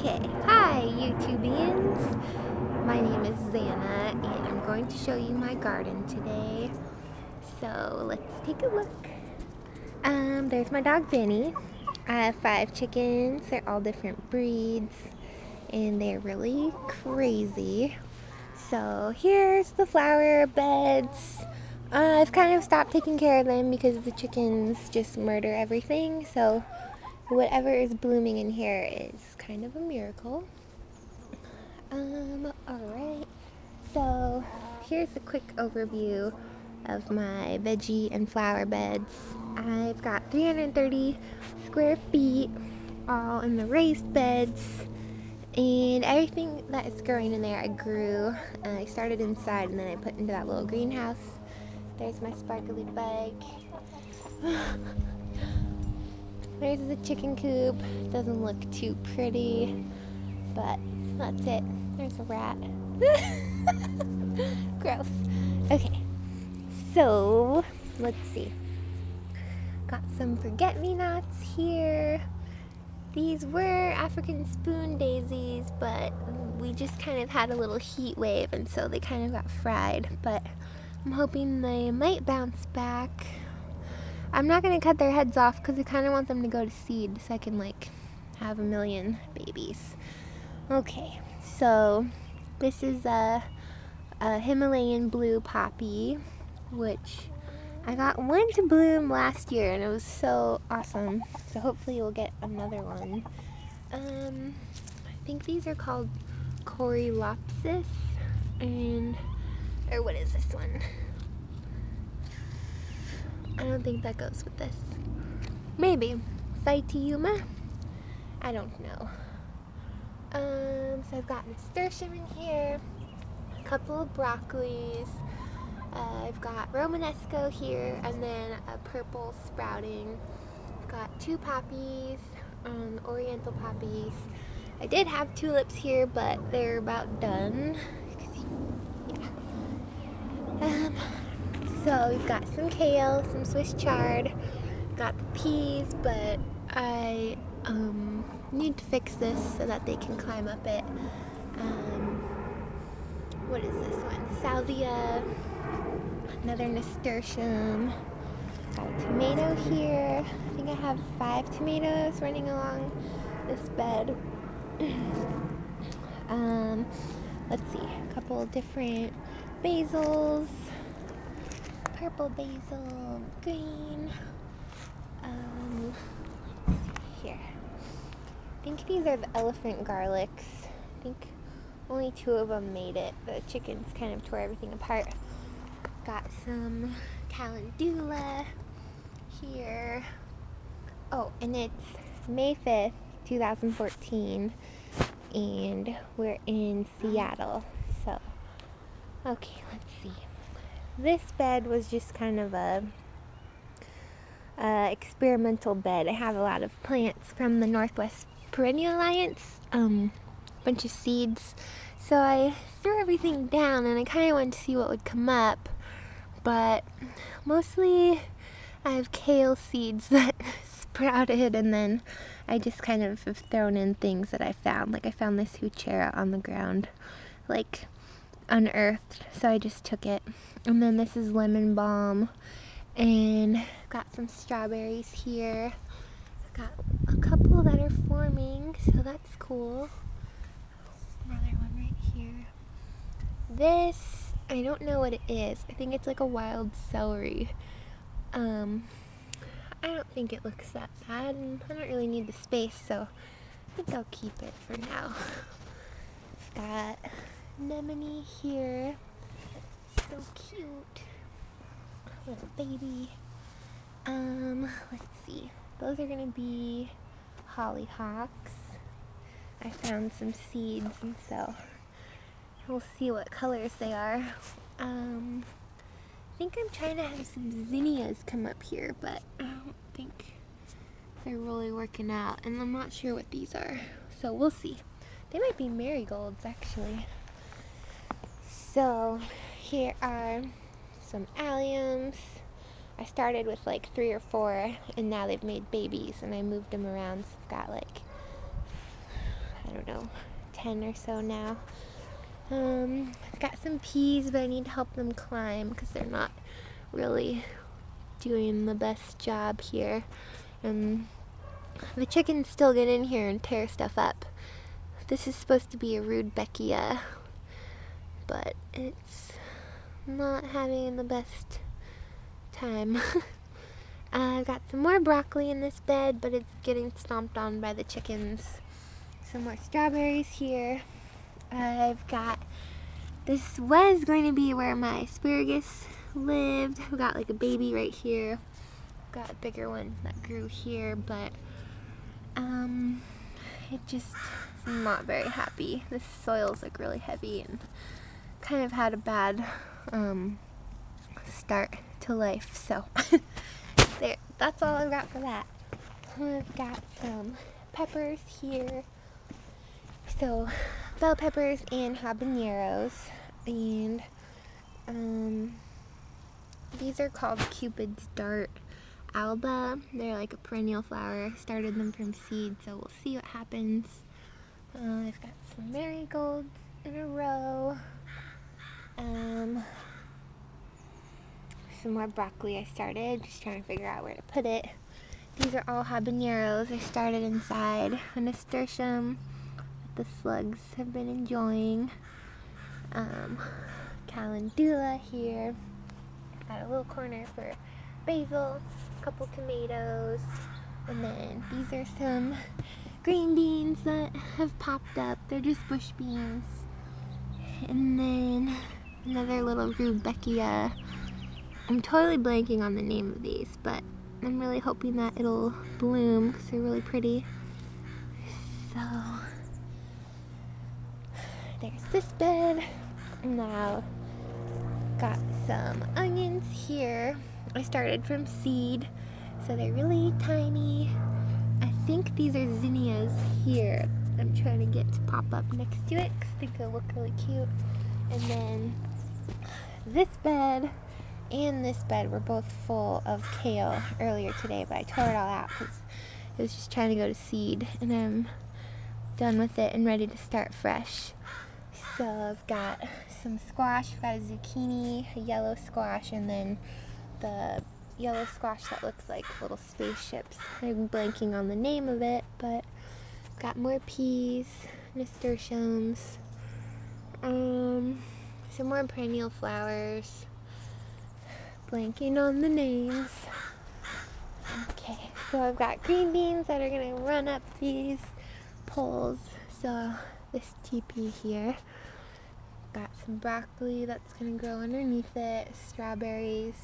Okay, hi YouTubians. My name is Zanna and I'm going to show you my garden today. So let's take a look. There's my dog Benny. I have 5 chickens. They're all different breeds and they're really crazy. So here's the flower beds. I've kind of stopped taking care of them because the chickens just murder everything. So whatever is blooming in here is kind of a miracle. Alright, so here's a quick overview of my veggie and flower beds. I've got 330 square feet, all in the raised beds, and everything that is growing in there I grew. I started inside and then I put into that little greenhouse. There's my sparkly bug. There's the chicken coop. Doesn't look too pretty, but that's it. There's a rat. Gross. Okay, so let's see. Got some forget-me-nots here. These were African spoon daisies, but we just kind of had a little heat wave and so they kind of got fried, but I'm hoping they might bounce back. I'm not going to cut their heads off because I kind of want them to go to seed so I can like have a million babies. Okay, so this is a Himalayan blue poppy, which I got one to bloom last year and it was so awesome. So hopefully we'll get another one. I think these are called Coreopsis, or what is this one? I don't think that goes with this. Maybe. Phytiuma? I don't know. So I've got nasturtium in here, a couple of broccolis, I've got Romanesco here, and then a purple sprouting. I've got 2 poppies, oriental poppies. I did have tulips here, but they're about done. Yeah. So we've got some kale, some Swiss chard, got the peas, but I need to fix this so that they can climb up it. What is this one? Salvia, another nasturtium, got a tomato here. I think I have 5 tomatoes running along this bed. Let's see, a couple of different basils. Purple basil, green. Here. I think these are the elephant garlics. I think only 2 of them made it. The chickens kind of tore everything apart. Got some calendula here. Oh, and it's May 5th, 2014, and we're in Seattle. So, okay, let's see. This bed was just kind of a experimental bed. I have a lot of plants from the Northwest Perennial Alliance, bunch of seeds. So I threw everything down and I kind of wanted to see what would come up, but mostly I have kale seeds that sprouted, and then I just kind of have thrown in things that I found. Like I found this heuchera on the ground, like unearthed, so I just took it. And then this is lemon balm, and got some strawberries here. Got a couple that are forming, so that's cool. Another one right here. This, I don't know what it is. I think it's like a wild celery. I don't think it looks that bad, and I don't really need the space, so I think I'll keep it for now. Got anemone here. So cute. Little baby. Let's see. Those are gonna be hollyhocks. I found some seeds, and so we'll see what colors they are. I think I'm trying to have some zinnias come up here, but I don't think they're really working out, and I'm not sure what these are, so we'll see. They might be marigolds, actually. So here are some alliums. I started with like 3 or 4, and now they've made babies, and I moved them around. So I've got like, I don't don't know, 10 or so now. I've got some peas, but I need to help them climb because they're not really doing the best job here. And the chickens still get in here and tear stuff up. This is supposed to be a rudbeckia, but it's not having the best time. I've got some more broccoli in this bed, but it's getting stomped on by the chickens. Some more strawberries here. I've got, this was going to be where my asparagus lived. I've got like a baby right here. Got a bigger one that grew here, but it just is not very happy. This soil's like really heavy and kind of had a bad start to life, so there, that's all I've got for that. I've got some peppers here. So bell peppers and habaneros, and these are called Cupid's Dart alba. They're like a perennial flower. Started them from seed, so we'll see what happens. I've got some marigolds in a row. Some more broccoli I started, just trying to figure out where to put it. These are all habaneros. I started inside a nasturtium that the slugs have been enjoying. Calendula here. Got a little corner for basil, a couple tomatoes, and then these are some green beans that have popped up. They're just bush beans. And then another little rudbeckia. I'm totally blanking on the name of these, but I'm really hoping that it'll bloom because they're really pretty. So there's this bed. Now got some onions here. I started from seed, so they're really tiny. I think these are zinnias here. I'm trying to get to pop up next to it because I think they'll look really cute. And then this bed and this bed were both full of kale earlier today, but I tore it all out because it was just trying to go to seed, and I'm done with it and ready to start fresh. So I've got some squash. I've got a zucchini, a yellow squash, and then the yellow squash that looks like little spaceships. I'm blanking on the name of it, but I've got more peas, nasturtiums, some more perennial flowers. Blanking on the names. Okay, so I've got green beans that are gonna run up these poles. So this teepee here. Got some broccoli that's gonna grow underneath it. Strawberries.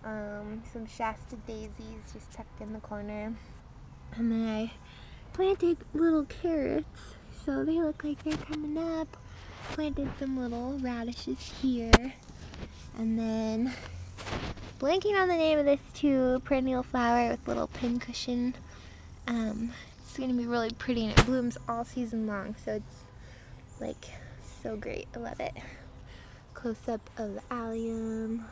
Some Shasta daisies just tucked in the corner. And then I planted little carrots, so they look like they're coming up. Planted some little radishes here. And then blanking on the name of this too, perennial flower with little pincushion. It's gonna be really pretty and it blooms all season long, so it's like so great. I love it. Close up of the allium.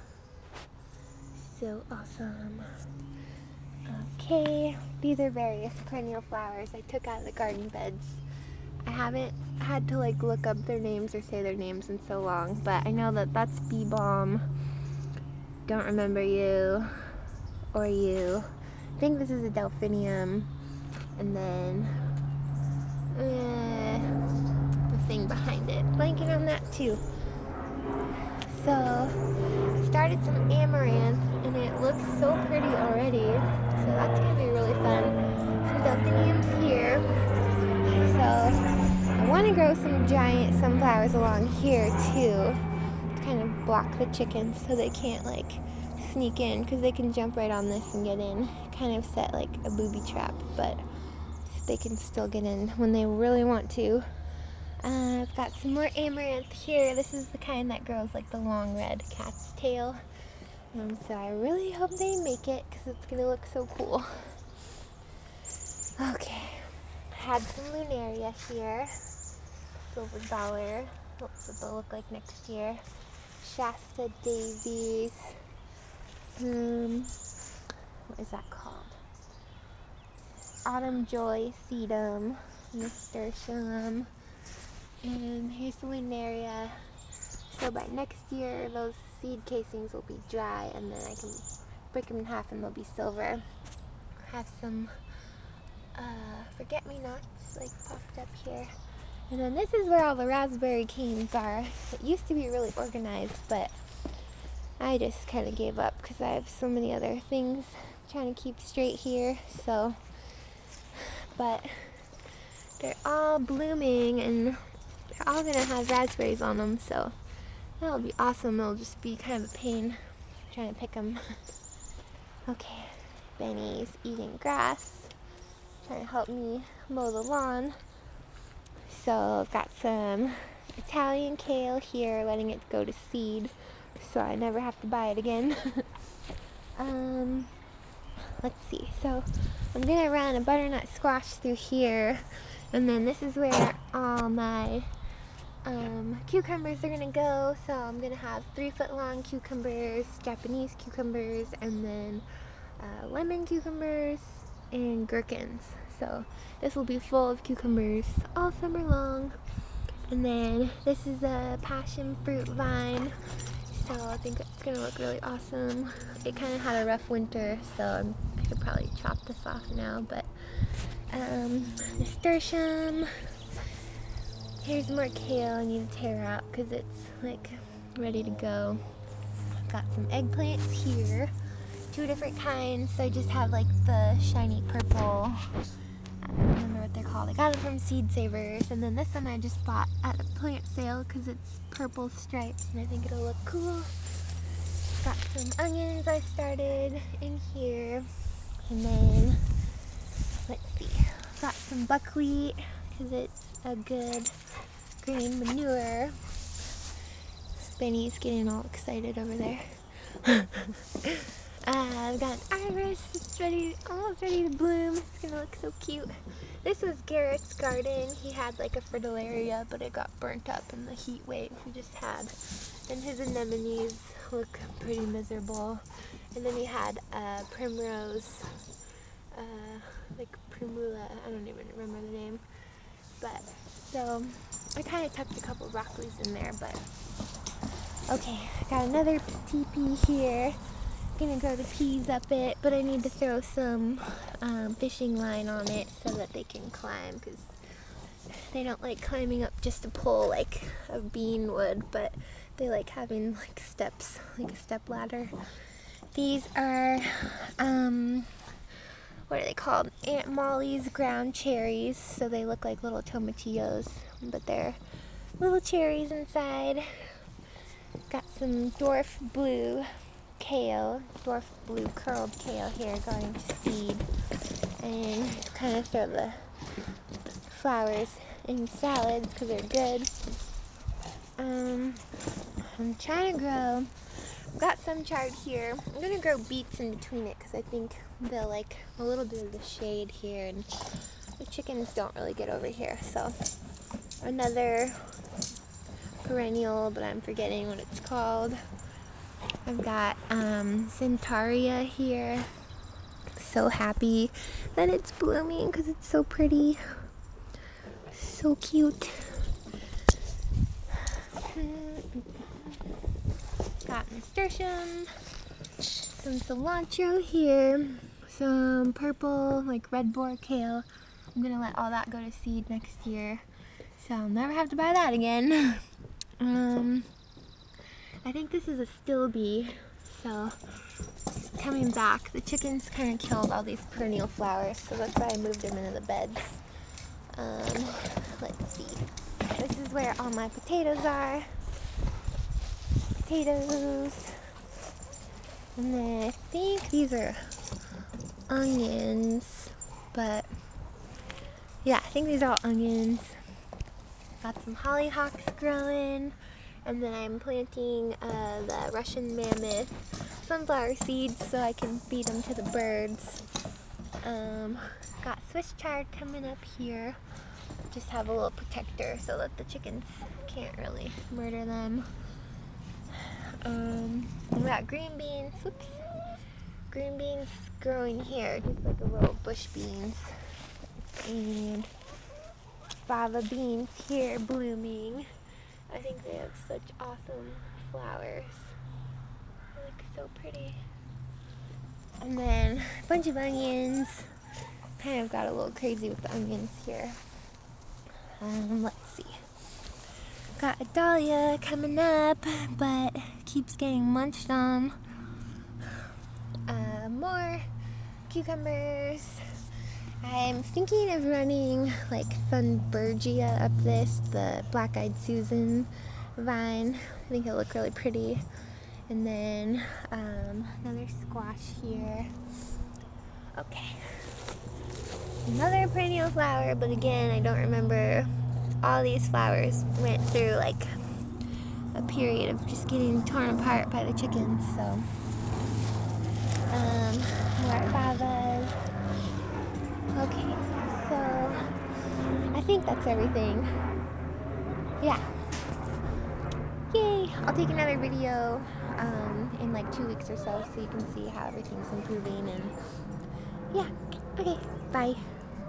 So awesome. Okay, these are various perennial flowers I took out of the garden beds. I haven't had to like look up their names or say their names in so long, but I know that that's bee balm. Don't remember you or you. I think this is a delphinium, and then the thing behind it. Blanking on that too. So I started some amaranth, and it looks so pretty already. So that's gonna be really fun. Some delphiniums here. So I want to grow some giant sunflowers along here too, to kind of block the chickens so they can't like sneak in, because they can jump right on this and get in. Kind of set like a booby trap, but they can still get in when they really want to. I've got some more amaranth here. This is the kind that grows like the long red cat's tail. So I really hope they make it because it's going to look so cool. Okay, had some lunaria here. Silver dollar. What's what they'll look like next year. Shasta daisies. What is that called? Autumn joy sedum. nasturtium. And here's the linaria. So by next year, those seed casings will be dry, and then I can break them in half and they'll be silver. Have some forget-me-nots like popped up here. And then this is where all the raspberry canes are. It used to be really organized, but I just kind of gave up because I have so many other things trying to keep straight here. So, but they're all blooming and they're all gonna have raspberries on them, so that'll be awesome. It'll just be kind of a pain trying to pick them. Okay, Benny's eating grass, trying to help me mow the lawn. So I've got some Italian kale here, letting it go to seed, so I never have to buy it again. Let's see. So I'm gonna run a butternut squash through here, and then this is where all my cucumbers are gonna go. So I'm gonna have 3-foot-long cucumbers, Japanese cucumbers, and then lemon cucumbers and gherkins. So this will be full of cucumbers all summer long. And then this is a passion fruit vine. So I think it's gonna look really awesome. It kind of had a rough winter, so I could probably chop this off now, but nasturtium. Here's more kale I need to tear out because it's like ready to go. Got some eggplants here, 2 different kinds. So I just have like the shiny purple, I don't remember what they're called. I got them from Seed Savers. And then this one I just bought at a plant sale because it's purple stripes and I think it'll look cool. Got some onions I started in here. And then, let's see, got some buckwheat because it's a good green manure. Benny's getting all excited over there. I've got an iris, it's almost ready to bloom. It's gonna look so cute. This was Garrett's garden. He had like a fritillaria, but it got burnt up in the heat wave we just had. And his anemones look pretty miserable. And then he had primrose, like primula, I don't even remember the name. But, so, I kind of tucked a couple of broccolis in there, but, okay, I got another teepee here. Gonna grow the peas up it, but I need to throw some fishing line on it so that they can climb, because they don't like climbing up just a pole like a bean would, but they like having like steps, like a step ladder. These are what are they called? Aunt Molly's ground cherries, so they look like little tomatillos, but they're little cherries inside. Got some dwarf blue kale, dwarf blue curled kale here going to seed, and kind of throw the flowers in salads because they're good. I'm trying to grow, I've got some chard here. I'm going to grow beets in between it because I think they'll like a little bit of the shade here, and the chickens don't really get over here. So another perennial, but I'm forgetting what it's called. I've got Centauria here. So happy that it's blooming because it's so pretty. So cute. Got nasturtium, some cilantro here, some purple, like red boar kale. I'm gonna let all that go to seed next year, so I'll never have to buy that again. I think this is a still bee, so it's coming back. The chickens kind of killed all these perennial flowers, so that's why I moved them into the beds. Let's see. This is where all my potatoes are. Potatoes. And then I think these are onions, but yeah, I think these are all onions. Got some hollyhocks growing. And then I'm planting the Russian mammoth sunflower seeds so I can feed them to the birds. Got Swiss chard coming up here. Just have a little protector so that the chickens can't really murder them. We got green beans. Whoops. Green beans growing here, just like a little bush beans. And fava beans here blooming. I think they have such awesome flowers. They look so pretty. And then a bunch of onions. Kind of got a little crazy with the onions here. Let's see. Got a dahlia coming up, but keeps getting munched on. More cucumbers. I'm thinking of running like Thunbergia up this, the black-eyed Susan vine. I think it'll look really pretty. And then another squash here. Okay. Another perennial flower, but again, I don't remember. All these flowers went through like a period of just getting torn apart by the chickens, so. More favas. Okay, so I think that's everything. Yeah. Yay! I'll take another video in like 2 weeks or so you can see how everything's improving, and yeah. Okay, bye.